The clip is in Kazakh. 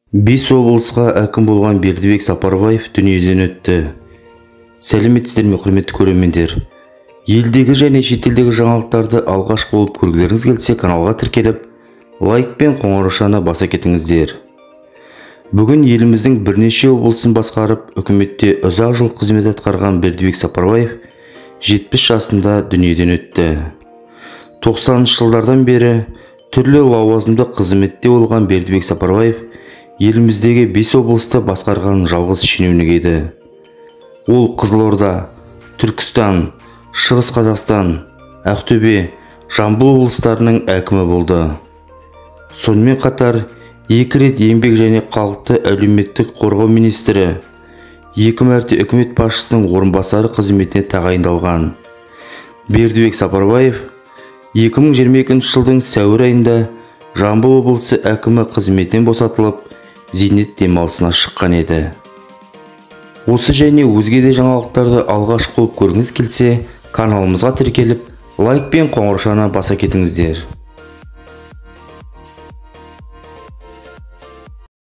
Бес облысқа әкім болған Бердібек Сапарбаев дүниеден өтті. Сәлеметсіздер ме, құрметті көрермендер? Елдегі және шетелдегі жаңалықтарды алғаш болып көргілеріңіз келсе, каналға тіркеліп, лайк пен қоңыраушаны баса кетіңіздер. Бүгін еліміздің бірнеше облысын басқарып, үкіметте ұзақ жыл қызмет атқарған Бердібек Сапарбаев 70 жасында дүниеден өтті. 90-шы жылдардан бері түрлі лауазымды қызметте болған Бердібек Сапарбаев еліміздегі 5 облысты басқарған жалғыз шенеунік еді. Ол Қызылорда, Түркістан, Шығыс Қазақстан, Ақтөбе, Жамбыл облыстарының әкімі болды. Сонымен қатар 2 рет еңбек және халықты әлеуметтік қорғау министрі, 2 мәрте үкімет басшысының орынбасары қызметіне тағайындалған. Бердібек Сапарбаев 2022 жылдың сәуір айында Жамбыл облысы әкімі қызметінен босатылып, зейнет демалысына шыққан еді. Осы және өзге де жаңалықтарды алғаш болып көргіңіз келсе, каналымызға тіркеліп, лайк пен қоңыраушаны баса кетіңіздер.